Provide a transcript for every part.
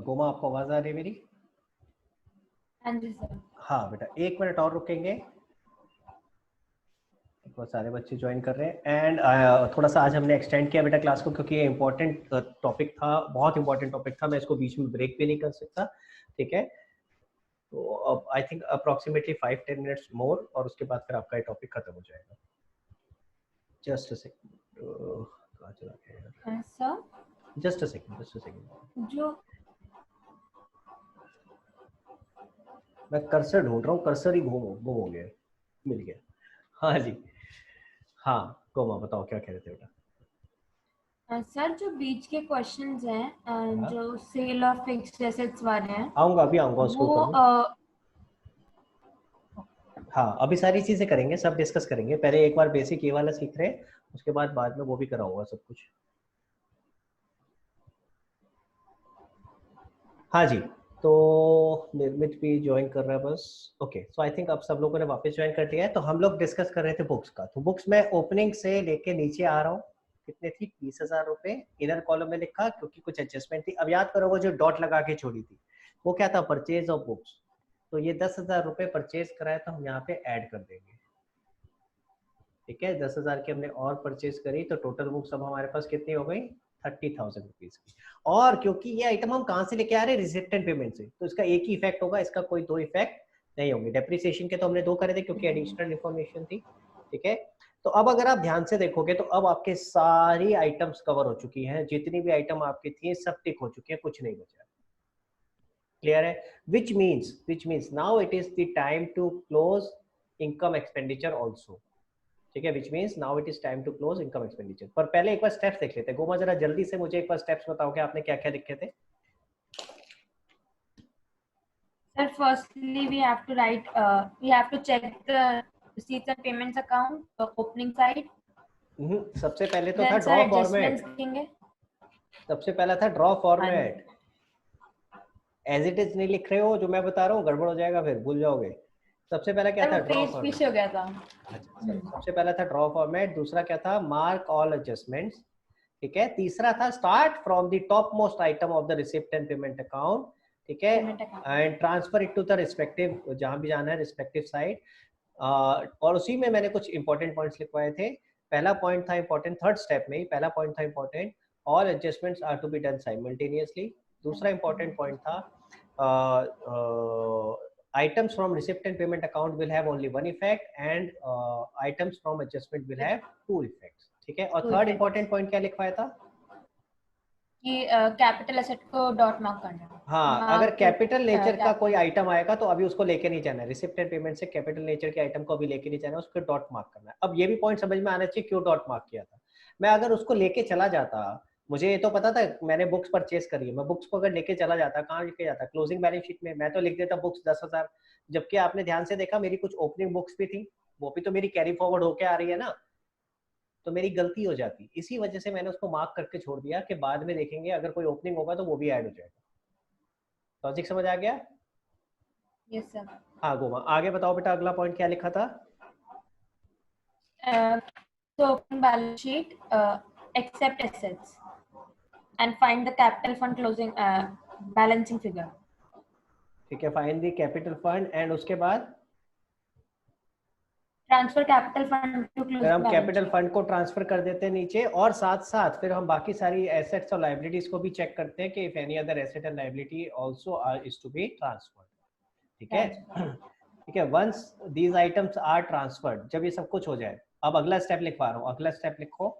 गोमा, आपको आवाज आ रही है मेरी? हाँ जी सर। हाँ बेटा, 1 मिनट और रुकेंगे। बहुत सारे बच्चे ज्वाइन कर रहे हैं एंड थोड़ा सा आज हमने एक्सटेंड किया बेटा क्लास को, क्योंकि ये इंपॉर्टेंट टॉपिक था, बहुत इंपॉर्टेंट टॉपिक था। मैं इसको बीच में ब्रेक भी नहीं कर सकता, ठीक है? तो अब I think approximately 5-10 minutes more और उसके बाद फिर आपका ये टॉपिक खत्म हो जाएगा। जस्ट अ सेकंड, कहाँ चला गया यार? Sir just a second. जो मैं कर्सर ढूंढ रहा हूँ, कर्सर ही गुम हो गया, मिल गया। हाँ जी, हाँ कोमा बताओ क्या कह रहे थे बेटा? सर जो बीच के क्वेश्चंस हैं, हाँ, जो सेल ऑफ फिक्स्ड एसेट्स वाले हैं, आऊंगा, अभी आऊंगा उसके वो ऊपर में। हाँ, अभी सारी चीजें करेंगे, सब डिस्कस करेंगे। पहले एक बार बेसिक ये वाला सीख रहे हैं, उसके बाद में वो भी कराऊंगा सब कुछ। हाँ जी, तो निर्मित भी ज्वाइन कर रहा है बस। ओके, सो आई थिंक अब सब लोगों ने वापस ज्वाइन कर लिया है। तो हम लोग डिस्कस कर रहे थे बुक्स का। तो बुक्स में ओपनिंग से लेके नीचे आ रहा हूँ। कितने थी? 20,000 रुपए इनर कॉलम में लिखा, क्योंकि कुछ एडजस्टमेंट थी। अब याद करो वो जो डॉट लगा के छोड़ी थी वो क्या था? Purchase of books. तो ये 10,000 रुपए परचेज कराया, तो हम यहाँ पे ऐड कर देंगे, ठीक है? 10,000 की हमने और परचेज करी, तो टोटल बुक्स अब हमारे पास कितनी हो गई? 30,000 रुपीज की। और क्योंकि ये आइटम हम कहाँ से लेके आ रहे हैं? रिसिप्ट एंड पेमेंट से, तो इसका एक ही इफेक्ट होगा, इसका कोई दो इफेक्ट नहीं होंगे। डेप्रिसिएशन के तो हमने 2 करे थे क्योंकि एडिशनल इन्फॉर्मेशन थी, ठीक है? तो अब अगर आप ध्यान से देखोगे तो अब आपके सारी आइटम्स कवर हो चुकी हैं, जितनी भी आइटम आपकी थी सब टिक हो चुकी है, कुछ नहीं बचा। क्लियर है? which means now it is the time to close income expenditure also, ठीक है? which means now it is time to close income expenditure। पर पहले एक बार स्टेप्स देख लेते हैं। गोमा जरा जल्दी से मुझे एक बार स्टेप्स बताओ कि आपने क्या क्या लिखे थे? sir, firstly we have to write, we have to check the receipts and payments account, opening side. सबसे पहले तो था Then sir draw adjustments format. देखेंगे। सबसे पहला था ड्रॉ हाँ फॉर्मेट। एज इट इज नहीं लिख रहे हो, जो मैं बता रहा हूँ गड़बड़ हो जाएगा, फिर भूल जाओगे। सबसे पहला क्या सर था? वो ड्रॉ पेज फॉर्मेट। पीछे हो गया था। अच्छा चलो, सबसे पहला था ड्रॉ फॉर्मेट, दूसरा क्या था? मार्क ऑल एडजस्टमेंट्स, ठीक है? तीसरा था start from the top most item of the receipt and payment account, ठीक है? Payment account. And transfer it to the respective, जहां भी जाना है रिस्पेक्टिव साइड। और उसी में मैंने कुछ इंपॉर्टेंट पॉइंट्स लिखवाए थे। पहला पॉइंट था इंपॉर्टेंट, थर्ड स्टेप में ही पहला पॉइंट था important, all adjustments are to be done simultaneously. दूसरा इंपॉर्टेंट पॉइंट था items from receipt and payment account will have only one effect and items from adjustment will have 2 effects, ठीक है? और third important point क्या लिखवाया था? कि capital asset co dot mark करना। हाँ, अगर कैपिटल नेचर का कोई capital- आइटम आएगा तो अभी उसको लेके नहीं जाना है। रिसिप्ट एंड पेमेंट से कैपिटल नेचर के आइटम को अभी लेके नहीं जाना है, उसको डॉट मार्क करना है। अब ये भी पॉइंट समझ में आना चाहिए क्यों डॉट मार्क किया था। मैं अगर उसको लेके चला जाता, मुझे ये तो पता था मैंने बुक्स परचेज करी है, मैं बुक्स को अगर लेके चला जाता, कहाँ लेके जाता? क्लोजिंग बैलेंस शीट में। मैं तो लिख देता बुक्स 10,000, जबकि आपने ध्यान से देखा मेरी कुछ ओपनिंग बुक्स भी थी, वो भी तो मेरी कैरी फॉरवर्ड होके आ रही है ना, तो मेरी गलती हो जाती। इसी वजह से मैंने उसको मार्क करके छोड़ दिया कि बाद में देखेंगे अगर कोई ओपनिंग होगा तो वो भी ऐड हो जाएगा। लॉजिक समझ आ गया? Yes sir. हाँ गोमा, आगे बताओ बेटा, अगला पॉइंट क्या लिखा था? So open balance sheet, accept assets and find the capital fund closing balancing figure. ठीक है, find the capital fund and उसके बाद ट्रांसफर कैपिटल फंड टू फिर क्लोजिंग हम बैलेंस कैपिटल शीट। फंड को ट्रांसफर कर देते हैं नीचे, और साथ साथ फिर हम बाकी सारी एसेट्स और लाइबिलिटीज को भी चेक करते हैं कि if any other asset and liability also is to be transferred, ठीक है? ठीक है, once these items are transferred, जब ये सब कुछ हो जाए, अब अगला स्टेप लिखवा रहा हूँ, अगला स्टेप लिखो।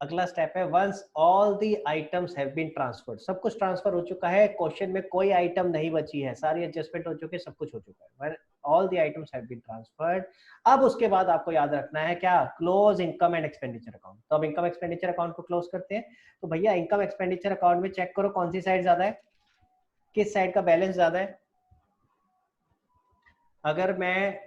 अगला स्टेप है once all the items have been transferred, सब कुछ ट्रांसफर हो चुका है, क्वेश्चन में कोई आइटम नहीं बची है, सारी एडजस्टमेंट हो चुकी है, सब कुछ हो चुका है, when all the items have been transferred. अब उसके बाद आपको याद रखना है क्या? Close income and expenditure account. तो अब इनकम एक्सपेंडिचर अकाउंट को क्लोज करते हैं। तो भैया इनकम एक्सपेंडिचर अकाउंट में चेक करो कौन सी साइड ज्यादा है, किस साइड का बैलेंस ज्यादा है। अगर मैं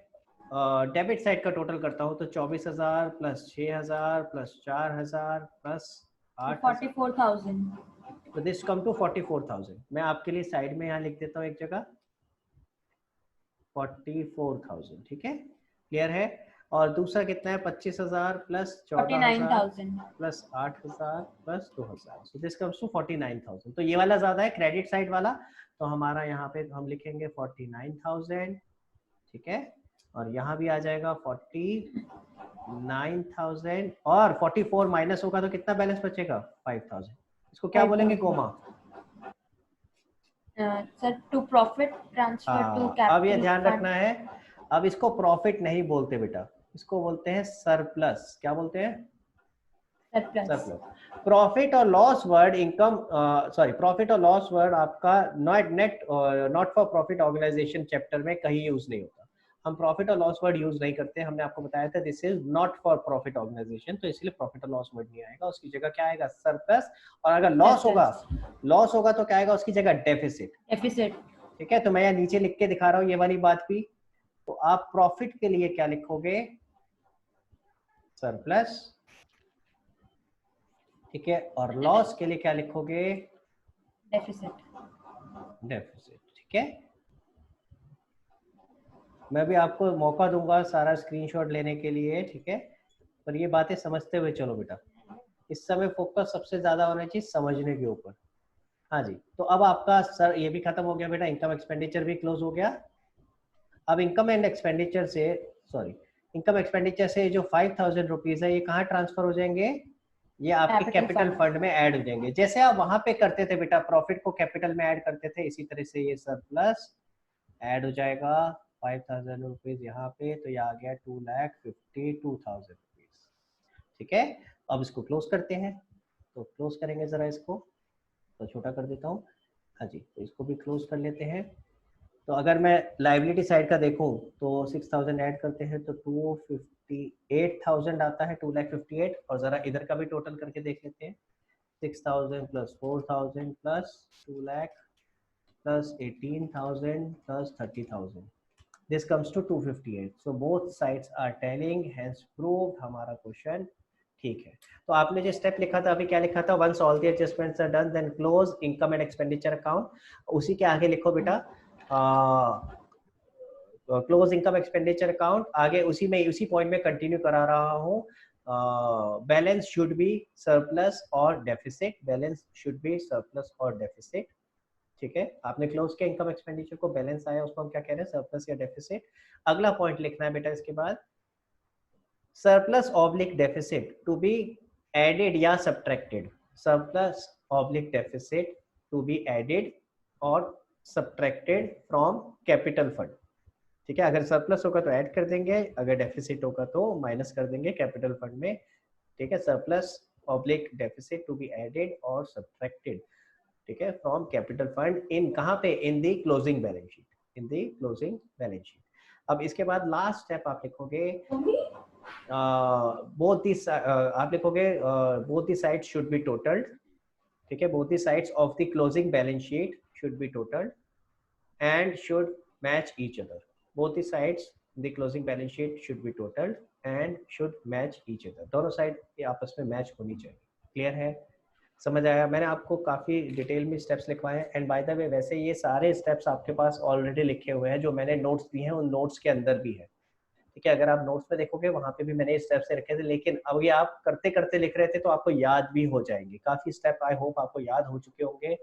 डेबिट साइड का टोटल करता हूँ तो 24,000 प्लस 6,000 प्लस 4,000 प्लस 8,000, 44,000. तो दिस कम टू 44,000। मैं आपके लिए साइड में यहाँ लिख देता हूँ एक जगह 44,000, ठीक है, क्लियर है। और दूसरा कितना है, 25,000 plus 14,000 49,000. Plus 8,000 plus 2,000, so this comes to 49,000। तो ये वाला ज्यादा है, क्रेडिट साइड वाला, तो हमारा यहाँ पे हम लिखेंगे 49,000, ठीक है। और यहाँ भी आ जाएगा 49,000, और 44 माइनस होगा तो कितना बैलेंस बचेगा, 5,000। इसको क्या बोलेंगे, 5,000. Coma. Sir, to profit transfer to हाँ, अब ये capital ध्यान fund. रखना है, अब इसको प्रॉफिट नहीं बोलते बेटा, इसको बोलते हैं सरप्लस। क्या बोलते हैं, Surplus. सरप्लस। प्रॉफिट और loss word income, sorry, profit और लॉस वर्ड आपका not for profit organisation chapter में कहीं यूज नहीं होता। हम प्रॉफिट और लॉस वर्ड यूज नहीं करते, हमने आपको बताया था this is not for profit organisation, तो इसलिए प्रॉफिट और लॉस वर्ड नहीं आएगा, उसकी जगह क्या आएगा, सरप्लस। और अगर लॉस होगा, लॉस होगा तो क्या आएगा उसकी जगह, डेफिसिट। Deficit. ठीक है, तो मैं यहाँ नीचे लिख के दिखा रहा हूँ ये वाली बात भी। तो आप प्रॉफिट के लिए क्या लिखोगे, सरप्लस, ठीक है, और लॉस के लिए क्या लिखोगे, Deficit. डेफिसिट, ठीक है। मैं भी आपको मौका दूंगा सारा स्क्रीनशॉट लेने के लिए, ठीक है, पर ये बातें समझते हुए चलो बेटा। इस समय फोकस सबसे ज्यादा होना चाहिए समझने के ऊपर। हाँ जी, तो अब आपका सर ये भी खत्म हो गया बेटा, इनकम एक्सपेंडिचर भी क्लोज हो गया। अब इनकम एंड एक्सपेंडिचर से, सॉरी, इनकम एक्सपेंडिचर से जो 5,000 रुपीज है ये कहाँ ट्रांसफर हो जाएंगे, ये आपके कैपिटल फंड में ऐड हो जाएंगे। जैसे आप वहां पे करते थे बेटा, प्रॉफिट को कैपिटल में ऐड करते थे, इसी तरह से ये सरप्लस ऐड हो जाएगा। 5,000 रुपीज यहाँ पे, तो ये आ गया 2,52,000 रुपीज, ठीक है। अब इसको क्लोज करते हैं, तो क्लोज करेंगे जरा इसको, तो छोटा कर देता हूँ। हाँ जी, तो इसको भी क्लोज कर लेते हैं। तो अगर मैं लाइबिलिटी साइड का देखूं तो 6,000 ऐड करते हैं तो 258,000 आता है, 2,58,000। और जरा इधर का भी टोटल करके देख लेते हैं, 6,000 plus 4,000 plus 2 lakh plus 18,000 plus 30,000, this comes to 258। so both sides are telling, hence proved, हमारा क्वेश्चन ठीक है। तो आपने जो स्टेप लिखा था अभी, क्या लिखा था, once all the adjustments are done then close income and expenditure account, उसी के आगे लिखो बेटा क्लोज इनकम एक्सपेंडिचर अकाउंट। आगे उसी में, उसी पॉइंट में कंटिन्यू करा रहा हूँ, बैलेंस शुड बी सरप्लस और deficit, balance should be surplus और डेफिसिट, ठीक है। आपने क्लोज किया इनकम एक्सपेंडिचर को, बैलेंस आया, उसको हम क्या कह रहे हैं, सरप्लस या डेफिसिट। अगला पॉइंट लिखना है बेटा इसके बाद, surplus oblique deficit to be added या subtracted, surplus oblique deficit to be added और सब्ट्रैक्टेड फ्रॉम कैपिटल फंड, ठीक है। अगर सरप्लस होगा तो ऐड कर देंगे, अगर डेफिसिट होगा तो माइनस कर देंगे कैपिटल फंड में, ठीक है। Surplus oblique deficit to be added और सब्ट्रैक्टेड, ठीक है, फ्रॉम कैपिटल फंड इन, कहाँ पे, in the closing balance sheet, in the closing balance sheet. अब इसके बाद लास्ट स्टेप आप लिखोगे, बोथ दी, आप लिखोगे both the side should be टोटल्ड, ठीक है, both the sides of the closing balance sheet should be टोटल्ड and should match each other, both the sides the closing balance sheet should be totaled and should match each other, दोनों side ये आपस में match होनी चाहिए। Clear है, समझ आया। मैंने आपको काफी डिटेल में स्टेप्स लिखवाए हैं, एंड बाय द वे वैसे ये सारे स्टेप्स आपके पास ऑलरेडी लिखे हुए हैं, जो मैंने नोट्स दिए हैं उन नोट्स के अंदर भी है, ठीक है। अगर आप नोट्स में देखोगे वहां पे भी मैंने स्टेप्स रखे थे, लेकिन अब ये आप करते करते लिख रहे थे तो आपको याद भी हो जाएंगे, काफी स्टेप आई होप आपको याद हो चुके होंगे।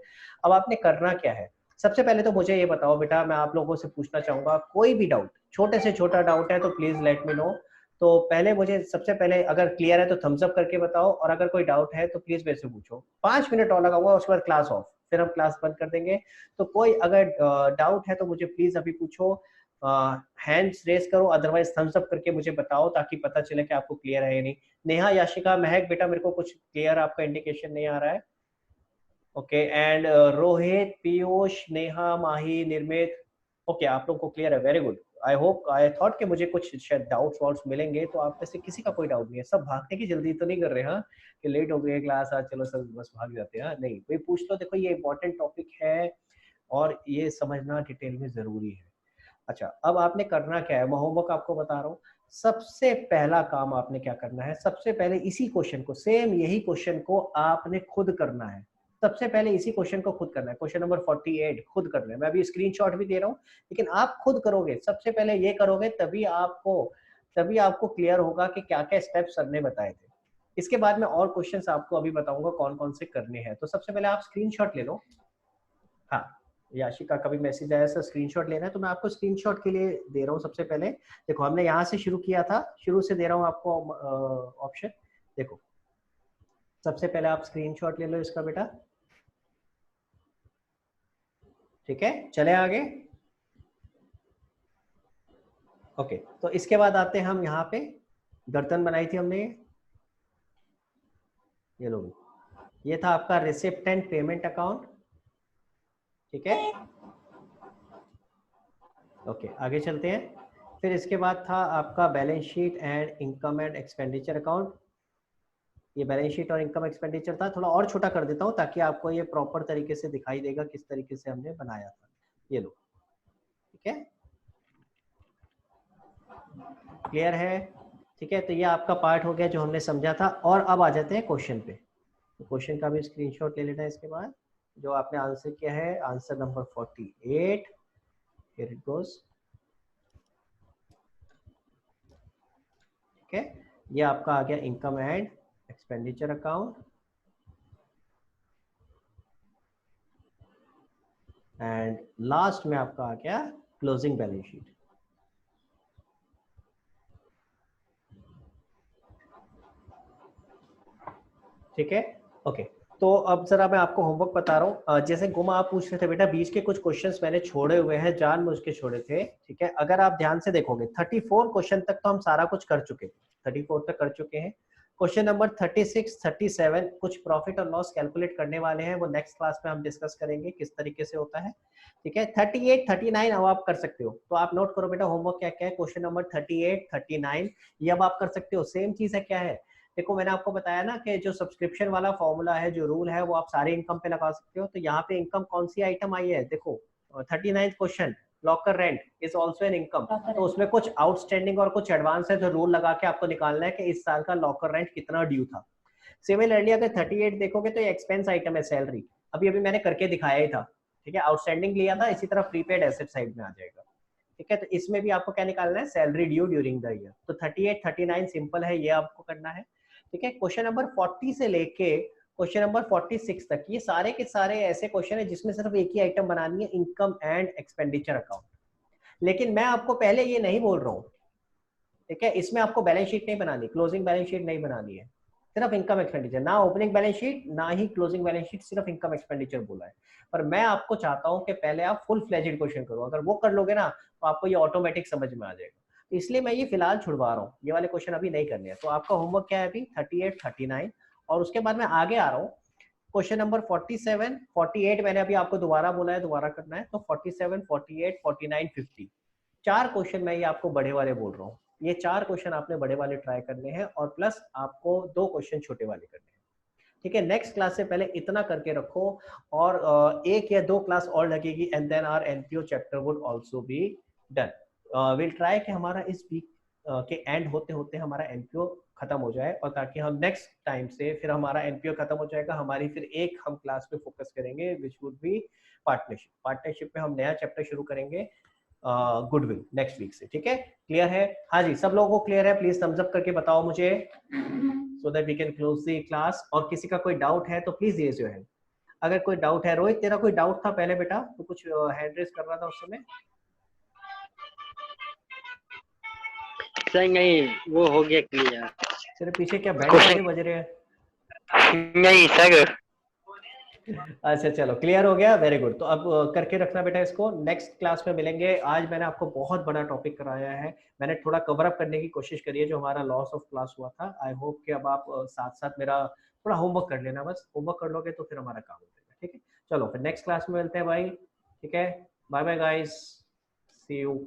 अब आपने करना क्या है, सबसे पहले तो मुझे ये बताओ बेटा, मैं आप लोगों से पूछना चाहूंगा, कोई भी डाउट, छोटे से छोटा डाउट है तो प्लीज लेट मी नो। तो पहले मुझे सबसे पहले अगर क्लियर है तो थम्स अप करके बताओ, और अगर कोई डाउट है तो प्लीज मेरे से पूछो। 5 मिनट और लगाऊंगा, उसके बाद क्लास ऑफ, फिर हम क्लास बंद कर देंगे। तो कोई अगर डाउट है तो मुझे प्लीज अभी पूछो, हैंड्स रेस करो, अदरवाइज थम्स अप करके मुझे बताओ ताकि पता चले कि आपको क्लियर है या नहीं। नेहा, याशिका, महक बेटा, मेरे को कुछ क्लियर आपका इंडिकेशन नहीं आ रहा है। ओके, एंड रोहित, पीयूष, नेहा, माही, निर्मित, ओके, आप लोग को क्लियर है, very good. I hope, I thought कि मुझे कुछ शायद डाउट्स वाउट्स मिलेंगे, तो आप में से किसी का कोई डाउट नहीं है, सब भागने की जल्दी तो नहीं कर रहे हैं कि लेट हो गई क्लास आज, चलो सब बस भाग जाते हैं, नहीं, कोई पूछ लो, देखो ये इंपॉर्टेंट टॉपिक है और ये समझना डिटेल में जरूरी है। अच्छा, अब आपने करना क्या है, मैं होमवर्क आपको बता रहा हूँ। सबसे पहला काम आपने क्या करना है, सबसे पहले इसी क्वेश्चन को, सेम यही क्वेश्चन को आपने खुद करना है। सबसे पहले इसी क्वेश्चन को खुद करना है, क्वेश्चन नंबर 48 खुद करना है। मैं अभी स्क्रीनशॉट भी दे रहा हूँ, लेकिन आप खुद करोगे, सबसे पहले ये करोगे, तभी आपको क्लियर होगा कि क्या क्या स्टेप्स सर ने बताए थे। इसके बाद में और क्वेश्चंस आपको अभी बताऊंगा कौन कौन से करने हैं। तो सबसे पहले आप स्क्रीनशॉट ले लो। हाँ, याशिका का भी मैसेज आया सर स्क्रीनशॉट लेना है, तो मैं आपको स्क्रीनशॉट के लिए दे रहा हूँ। सबसे पहले देखो, हमने यहाँ से शुरू किया था, शुरू से दे रहा हूँ आपको ऑप्शन। देखो, सबसे पहले आप स्क्रीनशॉट ले लो इसका बेटा, ठीक है। चले आगे। ओके, तो इसके बाद आते हैं हम यहाँ पे, गर्दन बनाई थी हमने, ये लो, ये था आपका रिसिप्ट एंड पेमेंट अकाउंट, ठीक है। ओके, आगे चलते हैं। फिर इसके बाद था आपका balance sheet and income and expenditure account. ये बैलेंस शीट और इनकम एक्सपेंडिचर था। थोड़ा और छोटा कर देता हूँ ताकि आपको ये प्रॉपर तरीके से दिखाई देगा किस तरीके से हमने बनाया था। ये लो, ठीक है, क्लियर है, ठीक है। तो ये आपका पार्ट हो गया जो हमने समझा था। और अब आ जाते हैं क्वेश्चन पे। तो क्वेश्चन का भी स्क्रीनशॉट ले लेना है इसके बाद, जो आपने आंसर किया है, answer number 48। Here it goes, ठीक है। ये आपका आ गया income and expenditure account, and last में आपका आ गया क्लोजिंग बैलेंस शीट। ठीक है, ओके। तो अब जरा मैं आपको होमवर्क बता रहा हूँ। जैसे गुमा आप पूछ रहे थे बेटा, बीच के कुछ क्वेश्चंस मैंने छोड़े हुए हैं, जानबूझ के छोड़े थे, ठीक है। अगर आप ध्यान से देखोगे 34 क्वेश्चन तक तो हम सारा कुछ कर चुके, 34 तक कर चुके हैं। क्वेश्चन नंबर 36, 37 कुछ प्रॉफिट और लॉस कैलकुलेट करने वाले हैं, वो नेक्स्ट क्लास में हम डिस्कस करेंगे किस तरीके से होता है, ठीक है। 38, 39 अब आप कर सकते हो, तो आप नोट करो बेटा होमवर्क क्या क्या है। क्वेश्चन नंबर 38, 39 ये अब आप कर सकते हो। सेम चीज है, क्या है, देखो मैंने आपको बताया ना कि जो सब्सक्रिप्शन वाला फॉर्मूला है, जो रूल है, वो आप सारे इनकम पे लगा सकते हो। तो यहाँ पे इनकम कौन सी आइटम आई है, देखो 39 question, locker rent is also an income. तो उसमें कुछ आउटस्टैंडिंग और कुछ एडवांस है, तो रूल लगा के आपको निकालना है कि इस साल का लॉकर रेंट कितना ड्यू था। सिमिलरली अगर 38 देखोगे तो एक्सपेंस आइटम है सैलरी, अभी अभी मैंने करके दिखाया ही था, ठीक है। आउटस्टैंडिंग लिया था, इसी तरह प्रीपेड एसेट साइड में आ जाएगा, ठीक है। तो इसमें भी आपको क्या निकालना है, salary due during the year. तो 38, 39 सिंपल है, ये आपको करना है, ठीक है। क्वेश्चन नंबर 40 से लेके क्वेश्चन नंबर 46 तक ये सारे के सारे ऐसे क्वेश्चन है जिसमें सिर्फ एक ही आइटम बनानी है, इनकम एंड एक्सपेंडिचर अकाउंट। लेकिन मैं आपको पहले ये नहीं बोल रहा हूँ, ठीक है, इसमें आपको बैलेंस शीट नहीं बनानी, क्लोजिंग बैलेंस शीट नहीं बनानी है, सिर्फ इनकम एक्सपेंडिचर, ना ओपनिंग बैलेंस शीट ना ही क्लोजिंग बैलेंस शीट, सिर्फ इनकम एक्सपेंडिचर बोला है। पर मैं आपको चाहता हूं कि पहले आप फुल फ्लेजेड क्वेश्चन करो, अगर वो कर लोगे ना तो आपको ये ऑटोमेटिक समझ में आ जाएगा। तो इसलिए मैं ये फिलहाल छुड़वा रहा हूँ, ये वाले क्वेश्चन अभी नहीं करने हैं। तो आपका होमवर्क क्या है अभी, 38, 39, और उसके बाद मैं आगे आ रहा हूँ। क्वेश्चन नंबर 47, 48 मैंने अभी आपको दोबारा बोला है, दोबारा करना है। तो 47, 48, 49, 50 चार क्वेश्चन मैं ये आपको बड़े वाले बोल रहा हूँ। ये चार क्वेश्चन आपने बड़े वाले ट्राई करने हैं, और प्लस आपको 2 क्वेश्चन छोटे वाले करने हैं, ठीक है। नेक्स्ट क्लास से पहले इतना करके रखो, और 1 या 2 क्लास और लगेगी, and then our NPO chapter would also be done. Will try कि हमारा इस वीक के एंड होते होते हमारा एनपीओ खत्म हो जाए, और ताकि हम नेक्स्ट टाइम से फिर हमारा एनपीओ खत्म हो जाएगा, हमारी फिर एक हम क्लास पे फोकस करेंगे which would be partnership. Partnership में हम नया चैप्टर शुरू करेंगे गुडविल नेक्स्ट वीक से, ठीक है। क्लियर है, हाँ जी, सब लोगों को क्लियर है, प्लीज थम्स अप करके बताओ मुझे, so that we can close the class. और किसी का कोई डाउट है तो प्लीज रेज योर हैंड। अगर कोई डाउट है, रोहित तेरा कोई डाउट था पहले बेटा, तो कुछ हैंड रेज कर रहा था उस समय। सर नहीं, वो हो गया क्लियर। तेरे पीछे क्या बैंड बाजे बज रहे हैं? नहीं सर। अच्छा चलो, क्लियर हो गया, वेरी गुड। तो अब करके रखना बेटा इसको, नेक्स्ट क्लास में मिलेंगे। आज मैंने आपको बहुत बड़ा टॉपिक कराया है, मैंने थोड़ा कवर अप करने की कोशिश करी है जो हमारा लॉस ऑफ क्लास हुआ था। आई होप कि अब आप साथ साथ मेरा थोड़ा होमवर्क कर लेना, बस होमवर्क कर लोगे तो फिर हमारा काम हो जाएगा, ठीक है। चलो फिर नेक्स्ट क्लास में मिलते हैं भाई, ठीक है। Bye bye guys, see you.